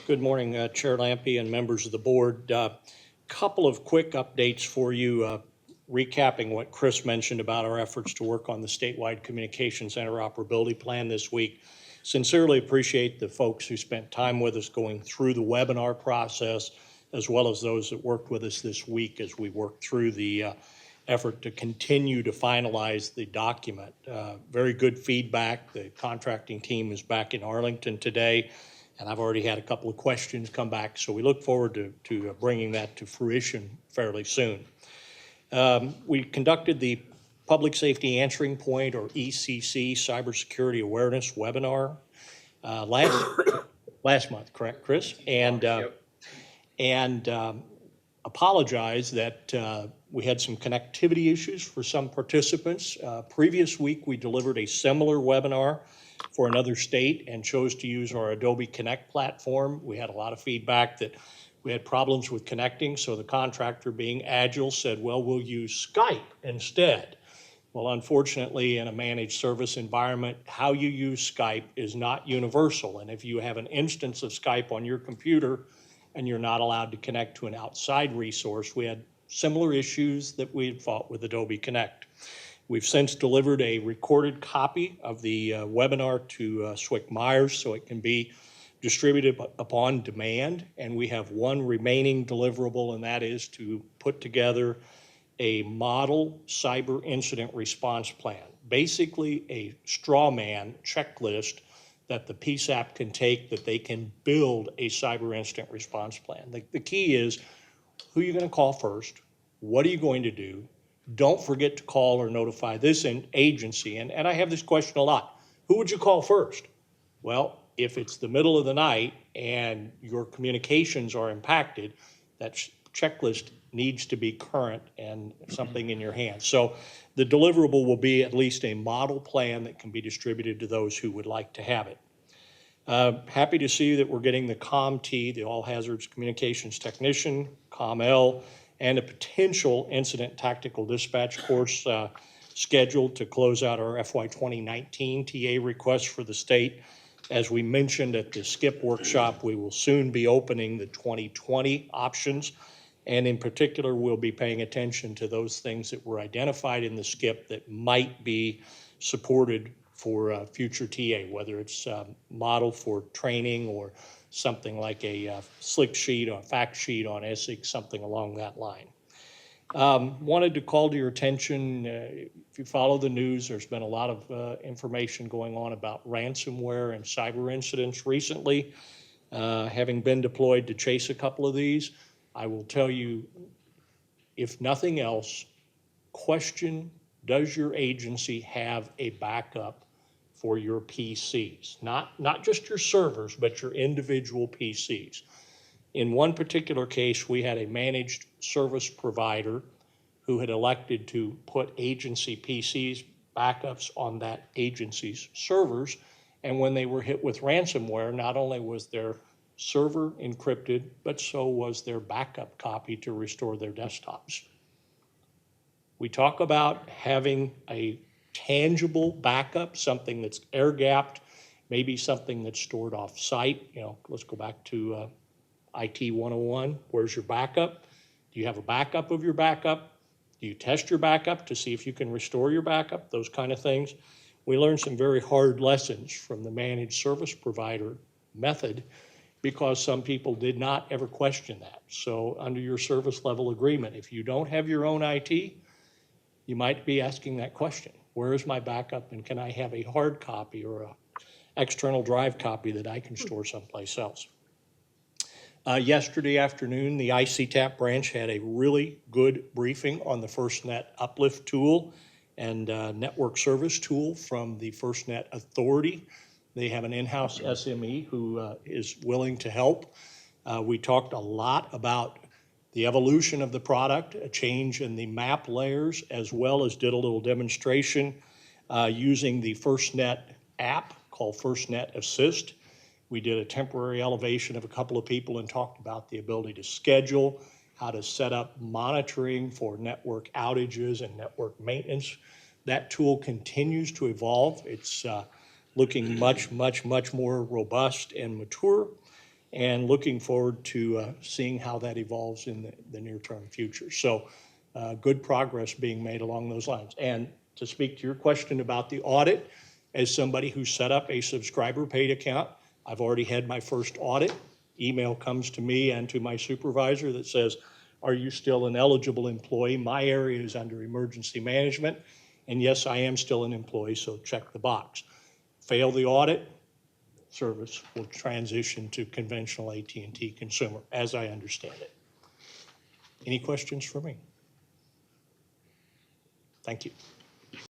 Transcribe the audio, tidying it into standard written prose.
Good morning, Chair Lampy and members of the board. Couple of quick updates for you, recapping what Chris mentioned about our efforts to work on the statewide communications interoperability plan this week. Sincerely appreciate the folks who spent time with us going through the webinar process, as well as those that worked with us this week as we worked through the effort to continue to finalize the document. Very good feedback. The contracting team is back in Arlington today, and I've already had a couple of questions come back, so we look forward to bringing that to fruition fairly soon. We conducted the Public Safety Answering Point, or ECC, Cybersecurity Awareness webinar last month, correct, Chris? And apologize that we had some connectivity issues for some participants. Previous week, we delivered a similar webinar for another state and chose to use our Adobe Connect platform. We had a lot of feedback that we had problems with connecting, so the contractor, being agile, said, well, we'll use Skype instead. Well, unfortunately, in a managed service environment, how you use Skype is not universal. And if you have an instance of Skype on your computer and you're not allowed to connect to an outside resource, we had similar issues that we had fought with Adobe Connect. We've since delivered a recorded copy of the webinar to Swick Myers so it can be distributed upon demand. And we have one remaining deliverable, and that is to put together a model cyber incident response plan, basically a straw man checklist that the PSAP can take, that they can build a cyber incident response plan. The key is, who are you going to call first? What are you going to do? Don't forget to call or notify this agency. And I have this question a lot. Who would you call first? Well, if it's the middle of the night and your communications are impacted, that checklist needs to be current and something in your hands. So the deliverable will be at least a model plan that can be distributed to those who would like to have it. Happy to see that we're getting the COMT, the All Hazards Communications Technician, COML, and a potential incident tactical dispatch course scheduled to close out our FY 2019 TA request for the state. As we mentioned at the SCIP workshop, we will soon be opening the 2020 options. And in particular, we'll be paying attention to those things that were identified in the SCIP that might be supported for future TA, whether it's model for training or something like a slick sheet or fact sheet on Isicsb, something along that line. Wanted to call to your attention, if you follow the news, there's been a lot of information going on about ransomware and cyber incidents recently. Having been deployed to chase a couple of these, I will tell you, if nothing else, question, does your agency have a backup for your PCs? Not just your servers, but your individual PCs. In one particular case, we had a managed service provider who had elected to put agency PCs backups on that agency's servers. And when they were hit with ransomware, not only was their server encrypted, but so was their backup copy to restore their desktops. We talk about having a tangible backup, something that's air-gapped, maybe something that's stored off-site. Let's go back to IT 101. Where's your backup? Do you have a backup of your backup? Do you test your backup to see if you can restore your backup? Those kind of things. We learned some very hard lessons from the managed service provider method because some people did not ever question that. So under your service level agreement, if you don't have your own IT, you might be asking that question. Where is my backup, and can I have a hard copy or an external drive copy that I can store someplace else? Yesterday afternoon, the ICTAP branch had a really good briefing on the FirstNet Uplift tool and network service tool from the FirstNet Authority. They have an in-house SME who is willing to help. We talked a lot about the evolution of the product, a change in the map layers, as well as did a little demonstration using the FirstNet app called FirstNet Assist. We did a temporary elevation of a couple of people and talked about the ability to schedule, how to set up monitoring for network outages and network maintenance. That tool continues to evolve. It's looking much more robust and mature. and looking forward to seeing how that evolves in the near-term future. So good progress being made along those lines. And to speak to your question about the audit, as somebody who set up a subscriber paid account, I've already had my first audit. Email comes to me and to my supervisor that says, are you still an eligible employee? My area is under emergency management. And yes, I am still an employee, so check the box. Fail the audit, service will transition to conventional AT&T consumer, as I understand it. Any questions for me? Thank you.